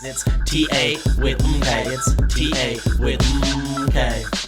It's TA with MK. It's TA with MK.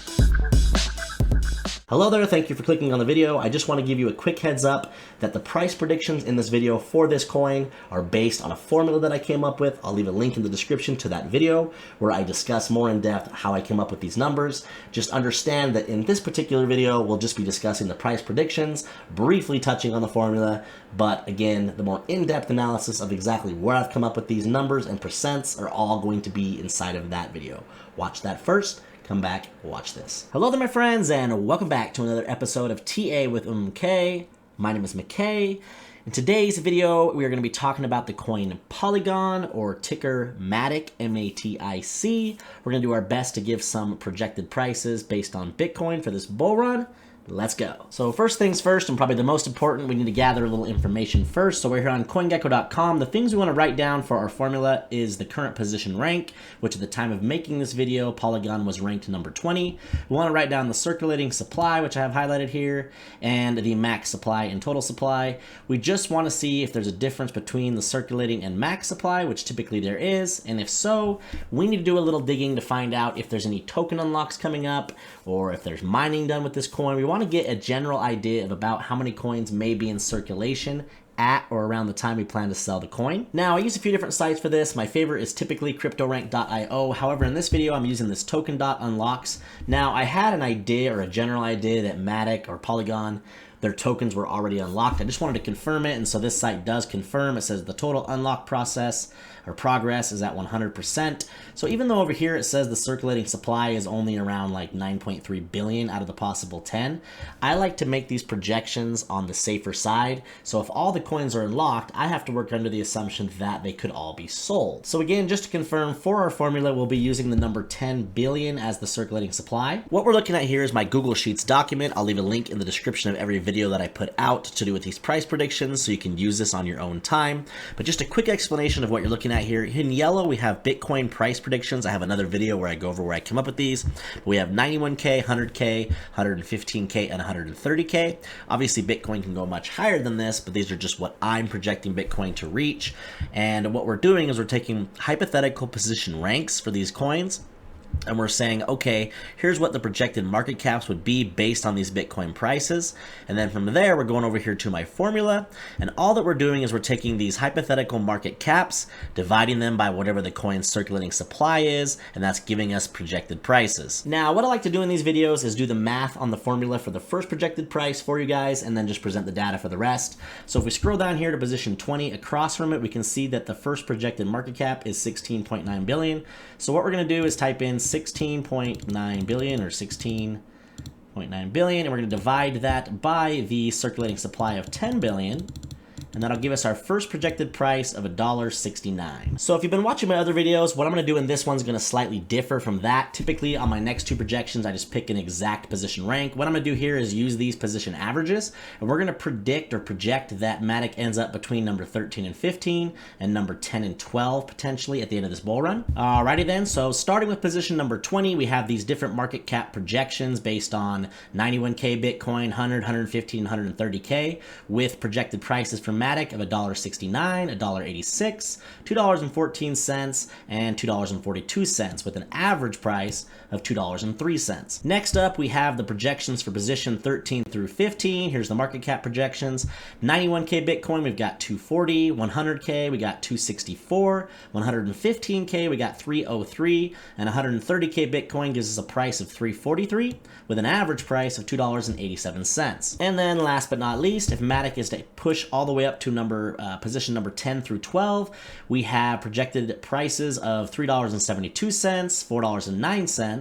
Hello there, thank you for clicking on the video. I just want to give you a quick heads up that the price predictions in this video for this coin are based on a formula that I came up with. I'll leave a link in the description to that video where I discuss more in depth how I came up with these numbers. Just understand that in this particular video, we'll just be discussing the price predictions, briefly touching on the formula, but again, the more in-depth analysis of exactly where I've come up with these numbers and percents are all going to be inside of that video. Watch that first. Come back, watch this. Hello there, my friends, and welcome back to another episode of TA with MK. My name is McKay. In today's video, we are going to be talking about the coin Polygon, or ticker MATIC, M-A-T-I-C. We're going to do our best to give some projected prices based on Bitcoin for this bull run. Let's go. So first things first, and probably the most important, we need to gather a little information first. So we're here on CoinGecko.com. The things we want to write down for our formula is the current position rank, which at the time of making this video, Polygon was ranked number 20. We want to write down the circulating supply, which I have highlighted here, and the max supply and total supply. We just want to see if there's a difference between the circulating and max supply, which typically there is, and if so, we need to do a little digging to find out if there's any token unlocks coming up, or if there's mining done with this coin. We want to get a general idea of about how many coins may be in circulation at or around the time we plan to sell the coin. Now, I use a few different sites for this. My favorite is typically cryptorank.io. However, in this video, I'm using this token.unlocks. Now, I had an idea or a general idea that MATIC or Polygon, their tokens were already unlocked. I just wanted to confirm it, and so this site does confirm. It says the total unlock process or progress is at 100%. So even though over here it says the circulating supply is only around like 9.3 billion out of the possible 10, I like to make these projections on the safer side. So if all the coins are unlocked, I have to work under the assumption that they could all be sold. So again, just to confirm, for our formula, we'll be using the number 10 billion as the circulating supply. What we're looking at here is my Google Sheets document. I'll leave a link in the description of every video that I put out to do with these price predictions, so you can use this on your own time. But just a quick explanation of what you're looking at here. In yellow, we have Bitcoin price predictions. I have another video where I go over where I came up with these. We have 91K, 100K, 115K, and 130K. Obviously, Bitcoin can go much higher than this, but these are just what I'm projecting Bitcoin to reach. And what we're doing is we're taking hypothetical position ranks for these coins, and we're saying, okay, here's what the projected market caps would be based on these Bitcoin prices. And then from there, we're going over here to my formula. And all that we're doing is we're taking these hypothetical market caps, dividing them by whatever the coin's circulating supply is, and that's giving us projected prices. Now, what I like to do in these videos is do the math on the formula for the first projected price for you guys, and then just present the data for the rest. So if we scroll down here to position 20, across from it, we can see that the first projected market cap is 16.9 billion. So what we're going to do is type in 16.9 billion or 16.9 billion, and we're going to divide that by the circulating supply of 10 billion. And that'll give us our first projected price of $1.69. So if you've been watching my other videos, what I'm going to do in this one's going to slightly differ from that. Typically on my next two projections, I just pick an exact position rank. What I'm going to do here is use these position averages, and we're going to predict or project that MATIC ends up between number 13 and 15 and number 10 and 12 potentially at the end of this bull run. Alrighty then, so starting with position number 20, we have these different market cap projections based on 91K Bitcoin, 100, 115, 130K with projected prices from MATIC of $1.69, $1.86, $2.14, and $2.42 with an average price of $2.03. Next up, we have the projections for position 13 through 15. Here's the market cap projections. 91K Bitcoin, we've got 240, 100K, we got 264, 115K, we got 303, and 130K Bitcoin gives us a price of 343 with an average price of $2.87. And then last but not least, if MATIC is to push all the way up to position number 10 through 12, we have projected prices of $3.72, $4.09,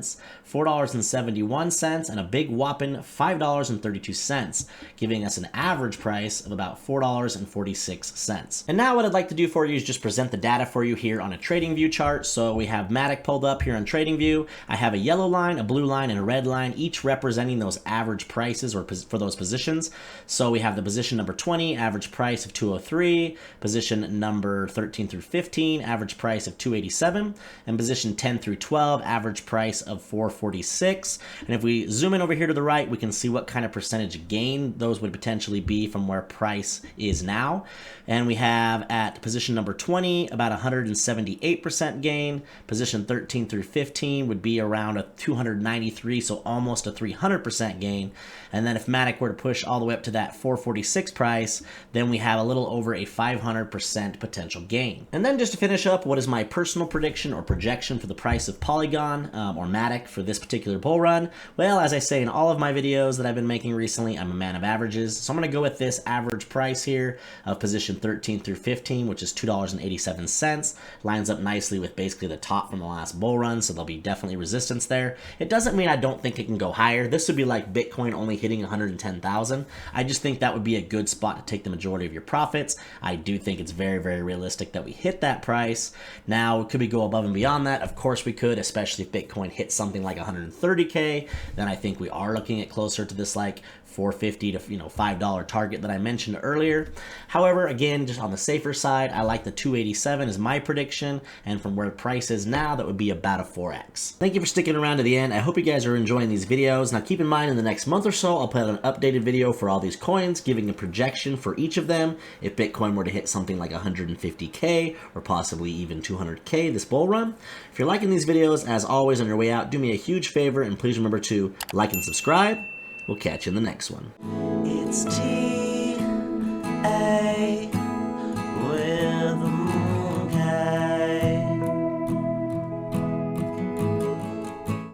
$4.71, and a big whopping $5.32, giving us an average price of about $4.46. And now what I'd like to do for you is just present the data for you here on a TradingView chart. So we have MATIC pulled up here on TradingView. I have a yellow line, a blue line, and a red line, each representing those average prices or for those positions. So we have the position number 20, average price price of 203, position number 13 through 15, average price of 287, and position 10 through 12, average price of 446. And if we zoom in over here to the right, we can see what kind of percentage gain those would potentially be from where price is now. And we have at position number 20 about 178% gain. Position 13 through 15 would be around a 293, so almost a 300% gain. And then if MATIC were to push all the way up to that 446 price, then we have a little over a 500% potential gain. And then just to finish up, what is my personal prediction or projection for the price of Polygon or MATIC for this particular bull run? Well, as I say in all of my videos that I've been making recently, I'm a man of averages. So I'm going to go with this average price here of position 13 through 15, which is $2.87. Lines up nicely with basically the top from the last bull run, so there'll be definitely resistance there. It doesn't mean I don't think it can go higher. This would be like Bitcoin only hitting 110,000. I just think that would be a good spot to take the majority of your profits. I do think it's very, very realistic that we hit that price. Now, could we go above and beyond that? Of course we could, especially if Bitcoin hits something like 130K. Then I think we are looking at closer to this like $4.50 to $5 target that I mentioned earlier. However, again, just on the safer side, I like the 287 as my prediction, and from where price is now, that would be about a 4x. Thank you for sticking around to the end. I hope you guys are enjoying these videos. Now keep in mind, in the next month or so, I'll put out an updated video for all these coins, giving a projection for each of them if Bitcoin were to hit something like 150K or possibly even 200K this bull run. If you're liking these videos, as always, on your way out, do me a huge favor and please remember to like and subscribe. We'll catch you in the next one. It's TAA.